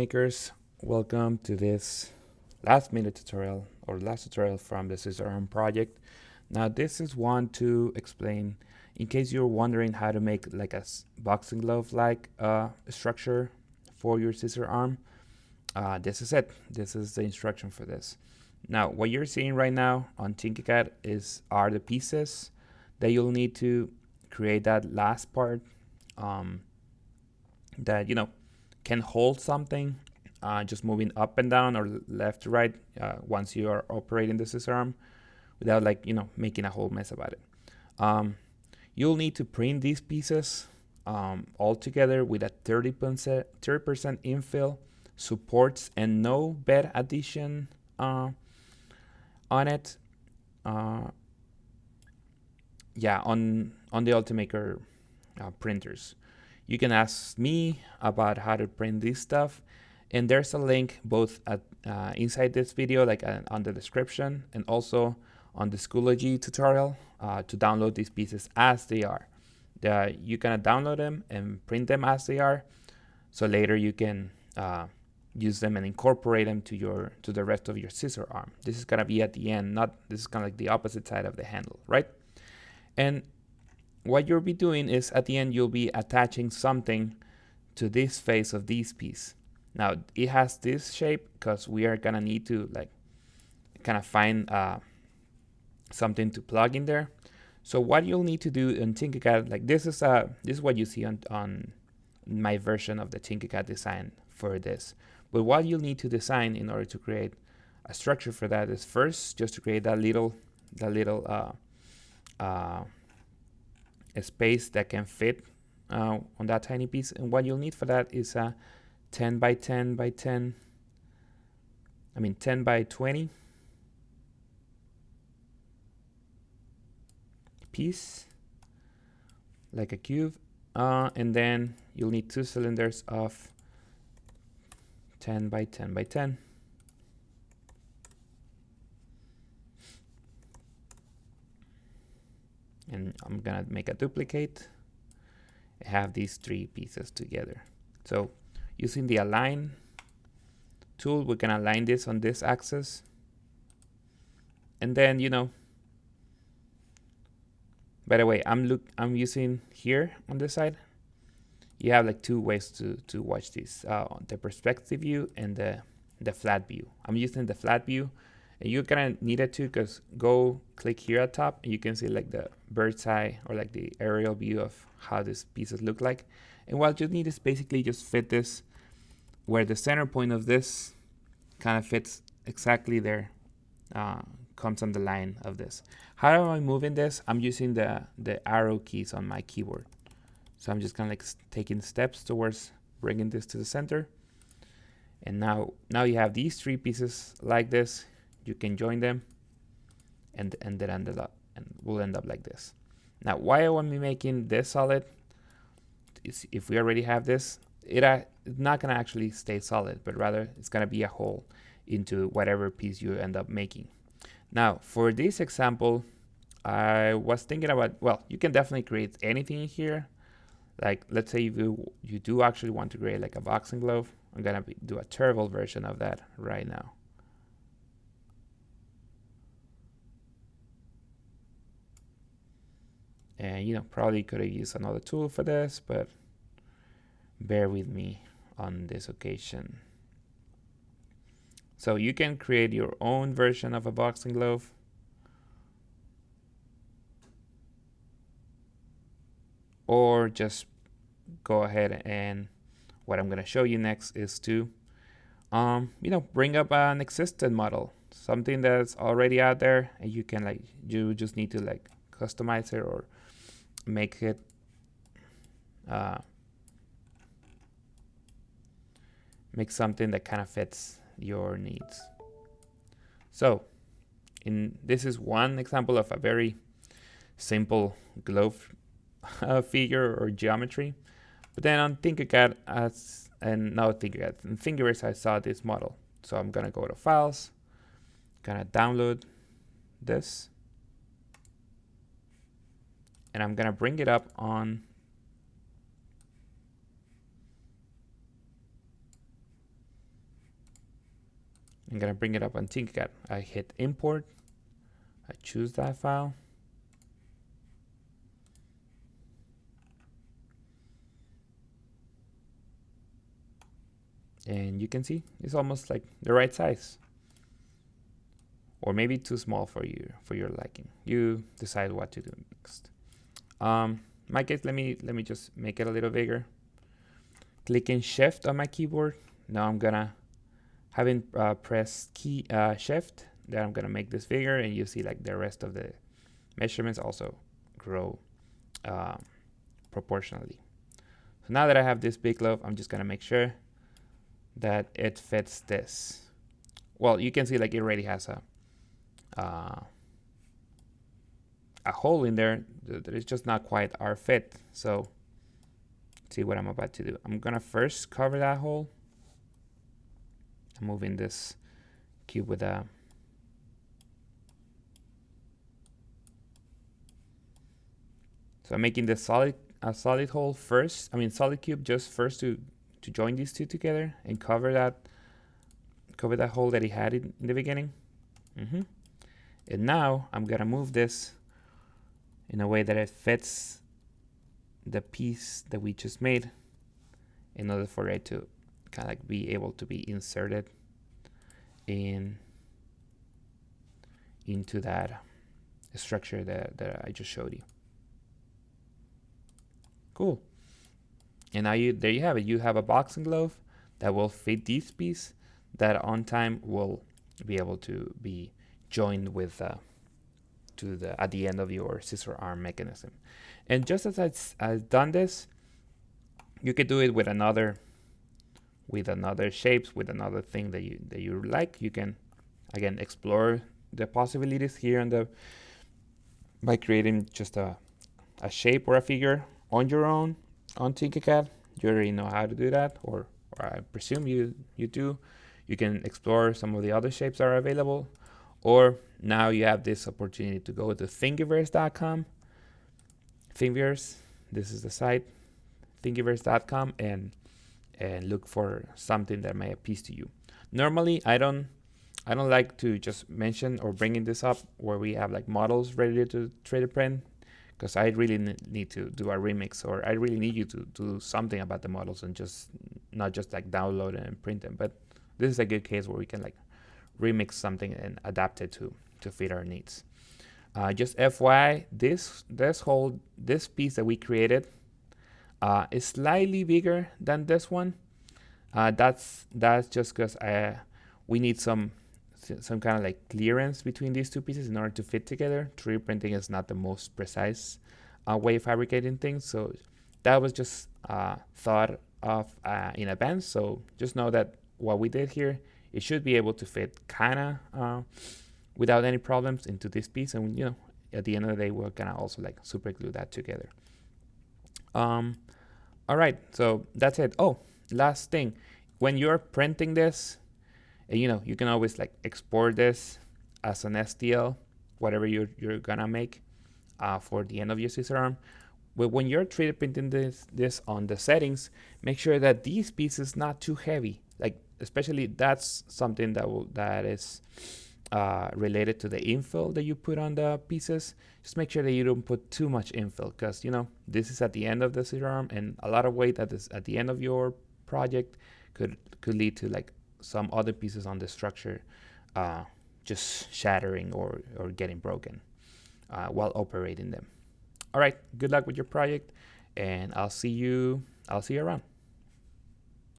Makers, welcome to this last minute tutorial or last tutorial from the Scissor Arm project. Now this is one to explain in case you're wondering how to make like a boxing glove like structure for your scissor arm. This is it. This is the instruction for this. Now what you're seeing right now on Tinkercad are the pieces that you'll need to create that last part that can hold something, just moving up and down or left to right once you are operating the scissor arm without making a whole mess about it. You'll need to print these pieces all together with a 30% infill, supports, and no bed addition on it. Yeah, on the Ultimaker printers. You can ask me about how to print this stuff, and there's a link both at inside this video, like on the description, and also on the Schoology tutorial to download these pieces as they are. You can download them and print them as they are, so later you can use them and incorporate them to the rest of your scissor arm. This is gonna be at the end, this is kind of like the opposite side of the handle, right? And what you'll be doing is at the end you'll be attaching something to this face of this piece. Now it has this shape because we are gonna need to kind of find something to plug in there. So what you'll need to do in Tinkercad, like this is what you see on my version of the Tinkercad design for this. But what you'll need to design in order to create a structure for that is first just to create that little a space that can fit on that tiny piece. And what you'll need for that is a 10 by 10 by 10 by 20 piece, like a cube, and then you'll need 2 cylinders of 10 by 10 by 10. And I'm gonna make a duplicate, have these 3 pieces together. So using the align tool, we can align this on this axis, and then by the way, I'm using here on this side, you have like 2 ways to watch this, the perspective view and the flat view. I'm using the flat view, and you're gonna need it too, because go click here at top and you can see like the bird's eye or like the aerial view of how these pieces look like. And what you need is basically just fit this where the center point of this kind of fits exactly there, comes on the line of this. How am I moving this? I'm using the arrow keys on my keyboard. So I'm just kind of like taking steps towards bringing this to the center. And now you have these 3 pieces like this. You can join them, and we'll end up like this. Now, why am I making this solid? Is if we already have this, it's not gonna actually stay solid, but rather it's gonna be a hole into whatever piece you end up making. Now, for this example, I was thinking about, well, you can definitely create anything here. Like, let's say you do actually want to create like a boxing glove. I'm gonna do a terrible version of that right now. And probably could have used another tool for this, but bear with me on this occasion. So you can create your own version of a boxing glove. Or just go ahead, and what I'm gonna show you next is to bring up an existing model, something that's already out there, and you just need to customize it or make it make something that kind of fits your needs. So this is one example of a very simple glove figure or geometry. But then on Tinkercad in Thingiverse, I saw this model. So I'm gonna go to Files, gonna download this, and I'm gonna bring it up on I'm gonna bring it up on Tinkercad. I hit import, I choose that file. And you can see it's almost like the right size. Or maybe too small for your liking. You decide what to do next. In my case, let me just make it a little bigger. Clicking Shift on my keyboard. Now I'm gonna, having pressed Shift, then I'm gonna make this bigger, and you see like the rest of the measurements also grow proportionally. So now that I have this big loaf, I'm just gonna make sure that it fits this. Well, you can see like it already has a hole in there that is just not quite our fit. So see what I'm about to do. I'm gonna first cover that hole. I'm moving this cube with a so I'm making this a solid hole first. I mean solid cube just first to join these two together and cover that hole that he had in the beginning. And now I'm gonna move this in a way that it fits the piece that we just made in order for it to kind of like be able to be inserted into that structure that I just showed you. Cool. And now there you have it. You have a boxing glove that will fit this piece that on time will be able to be joined with at the end of your scissor arm mechanism. And just as I've done this, you could do it with another shapes, with another thing that you like. You can again explore the possibilities here by creating just a shape or a figure on your own on Tinkercad. You already know how to do that, or I presume you do. You can explore some of the other shapes that are available, or now you have this opportunity to go to thingiverse.com. Thingiverse, this is the site, thingiverse.com, and look for something that may appeal to you. Normally, I don't like to just mention or bringing this up where we have like models ready to 3D print, because I really need to do a remix, or I really need you to do something about the models and not just like download it and print them. But this is a good case where we can like remix something and adapt it to fit our needs. Just FYI, this piece that we created is slightly bigger than this one. That's just because we need some kind of like clearance between these two pieces in order to fit together. 3D printing is not the most precise way of fabricating things, so that was just thought of in advance. So just know that what we did here, it should be able to fit kind of without any problems into this piece, and at the end of the day, we're gonna also like super glue that together. All right, so that's it. Oh, last thing, when you're printing this, you can always like export this as an STL, whatever you're gonna make for the end of your scissor arm. But when you're 3D printing this on the settings, make sure that these pieces not too heavy. Like especially that's something that is related to the infill that you put on the pieces. Just make sure that you don't put too much infill, because this is at the end of the scissor arm, and a lot of weight that is at the end of your project could lead to like some other pieces on the structure just shattering or getting broken while operating them. All right, good luck with your project, and I'll see you around.